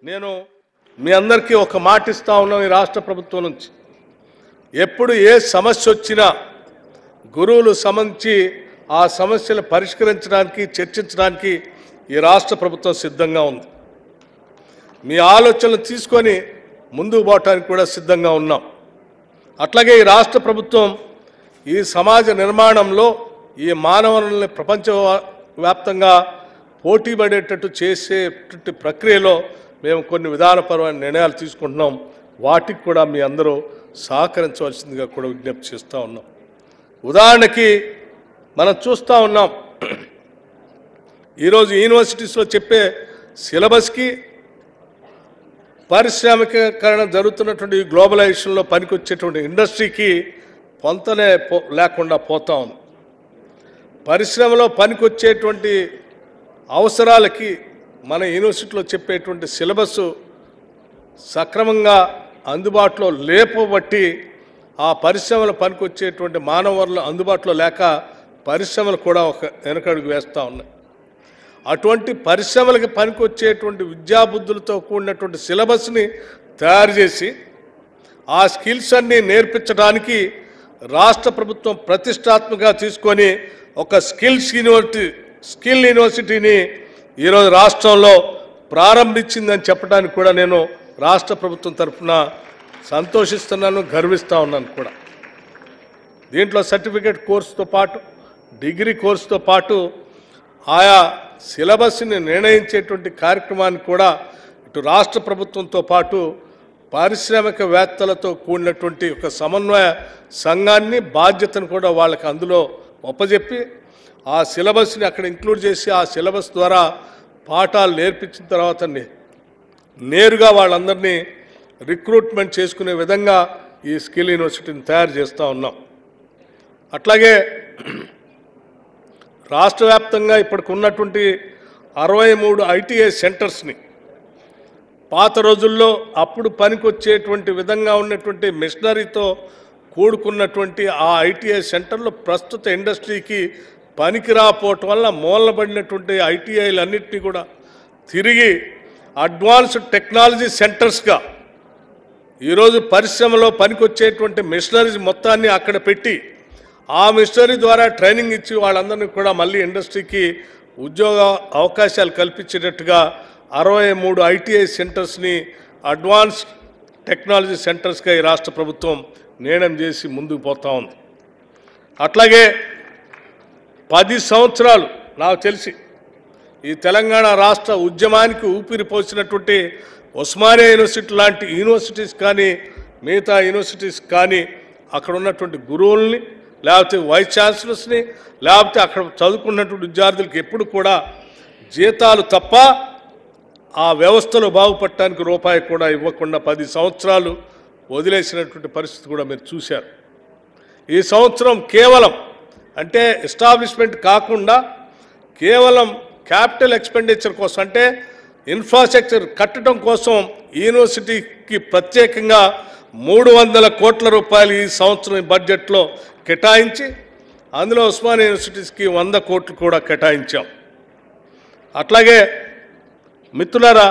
నేను మీ అందరికీ ఒక మాట ఇస్తా ఉన్నాను ఈ రాష్ట్ర ప్రభుత్వం నుంచి. ఎప్పుడు ఏ సమస్య వచ్చినా గురువులు సమంచి ఆ సమస్యలు పరిష్కరించడానికి చర్చించడానికి ఈ రాష్ట్ర ప్రభుత్వం సిద్ధంగా ఉంది. మీ ఆలోచనలు తీసుకొని ముందుకు పోవడానికి కూడా సిద్ధంగా ఉన్నాం. అట్లాగే ఈ రాష్ట్ర ప్రభుత్వం ఈ సమాజ నిర్మాణంలో ఈ మానవులని ప్రపంచవ్యాప్తంగా పోటీ పడేటట్టు చేసేటట్టు ప్రక్రియలో మేము కొన్ని విధానపరమైన నిర్ణయాలు తీసుకుంటున్నాం. వాటికి కూడా మీ అందరూ సహకరించవలసిందిగా కూడా విజ్ఞప్తి చేస్తూ ఉన్నాం. ఉదాహరణకి మనం చూస్తూ ఉన్నాం, ఈరోజు యూనివర్సిటీస్లో చెప్పే సిలబస్కి పారిశ్రామికీకరణ జరుగుతున్నటువంటి గ్లోబలైజేషన్లో పనికొచ్చేటువంటి ఇండస్ట్రీకి పొంతనే లేకుండా పోతా ఉంది. పరిశ్రమలో పనికొచ్చేటువంటి అవసరాలకి మన యూనివర్సిటీలో చెప్పేటువంటి సిలబస్ సక్రమంగా అందుబాటులో లేపబట్టి ఆ పరిశ్రమల పనికొచ్చేటువంటి మానవ వనరులు అందుబాటులో లేక పరిశ్రమలు కూడా ఒక వెనకడుగు వేస్తూ ఉన్నాయి. అటువంటి పరిశ్రమలకు పనికొచ్చేటువంటి విద్యాబుద్ధులతో కూడినటువంటి సిలబస్ని తయారు చేసి ఆ స్కిల్స్ అన్నీ నేర్పించడానికి రాష్ట్ర ప్రభుత్వం ప్రతిష్టాత్మకంగా తీసుకొని ఒక స్కిల్ యూనివర్సిటీని ఈరోజు రాష్ట్రంలో ప్రారంభించిందని చెప్పడానికి కూడా నేను రాష్ట్ర ప్రభుత్వం తరఫున సంతోషిస్తున్నాను, గర్విస్తూ ఉన్నాను కూడా. దీంట్లో సర్టిఫికేట్ కోర్సుతో పాటు డిగ్రీ కోర్సుతో పాటు ఆయా సిలబస్ని నిర్ణయించేటువంటి కార్యక్రమాన్ని కూడా ఇటు రాష్ట్ర ప్రభుత్వంతో పాటు పారిశ్రామికవేత్తలతో కూడినటువంటి ఒక సమన్వయ సంఘాన్ని బాధ్యతను కూడా వాళ్ళకి అందులో ఒప్పజెప్పి ఆ సిలబస్ని అక్కడ ఇంక్లూడ్ చేసి ఆ సిలబస్ ద్వారా పాఠాలు నేర్పించిన తర్వాత నేరుగా వాళ్ళందరినీ రిక్రూట్మెంట్ చేసుకునే విధంగా ఈ స్కిల్ యూనివర్సిటీని తయారు చేస్తూ ఉన్నాం. అట్లాగే రాష్ట్ర వ్యాప్తంగా ఇప్పటికి ఉన్నటువంటి 63 ఐటీఐ సెంటర్స్ని పాత రోజుల్లో అప్పుడు పనికొచ్చేటువంటి విధంగా ఉన్నటువంటి మిషనరీతో కూడుకున్నటువంటి ఆ ఐటీఐ సెంటర్లు ప్రస్తుత ఇండస్ట్రీకి పనికి రాకపోవటం వల్ల మూలబడినటువంటి ఐటీఐలన్నింటినీ కూడా తిరిగి అడ్వాన్స్డ్ టెక్నాలజీ సెంటర్స్గా ఈరోజు పరిశ్రమలో పనికొచ్చేటువంటి మిషనరీస్ మొత్తాన్ని అక్కడ పెట్టి ఆ మిషనరీ ద్వారా ట్రైనింగ్ ఇచ్చి వాళ్ళందరినీ కూడా మళ్ళీ ఇండస్ట్రీకి ఉద్యోగ అవకాశాలు కల్పించేటట్టుగా 63 ఐటీఐ సెంటర్స్ని అడ్వాన్స్ టెక్నాలజీ సెంటర్స్గా ఈ రాష్ట్ర ప్రభుత్వం నిర్ణయం చేసి ముందుకు పోతా ఉంది. అట్లాగే 10 సంవత్సరాలు నాకు తెలిసి ఈ తెలంగాణ రాష్ట్ర ఉద్యమానికి ఊపిరి పోసినటువంటి ఉస్మానియా యూనివర్సిటీ లాంటి యూనివర్సిటీస్ కానీ మిగతా యూనివర్సిటీస్ కానీ అక్కడ ఉన్నటువంటి గురువుల్ని లేకపోతే వైస్ ఛాన్సలర్స్ని లేకపోతే అక్కడ చదువుకున్నటువంటి విద్యార్థులకి ఎప్పుడు కూడా జీతాలు తప్ప ఆ వ్యవస్థలో బాగుపడటానికి రూపాయి కూడా ఇవ్వకుండా 10 సంవత్సరాలు వదిలేసినటువంటి పరిస్థితి కూడా మీరు చూశారు. ఈ సంవత్సరం కేవలం అంటే ఎస్టాబ్లిష్మెంట్ కాకుండా కేవలం క్యాపిటల్ ఎక్స్పెండిచర్ కోసం అంటే ఇన్ఫ్రాస్ట్రక్చర్ కట్టడం కోసం యూనివర్సిటీకి ప్రత్యేకంగా 300 కోట్ల రూపాయలు ఈ సంవత్సరం బడ్జెట్లో కేటాయించి అందులో ఉస్మానియా యూనివర్సిటీస్కి 100 కోట్లు కూడా కేటాయించాం. అట్లాగే మిత్రులారా,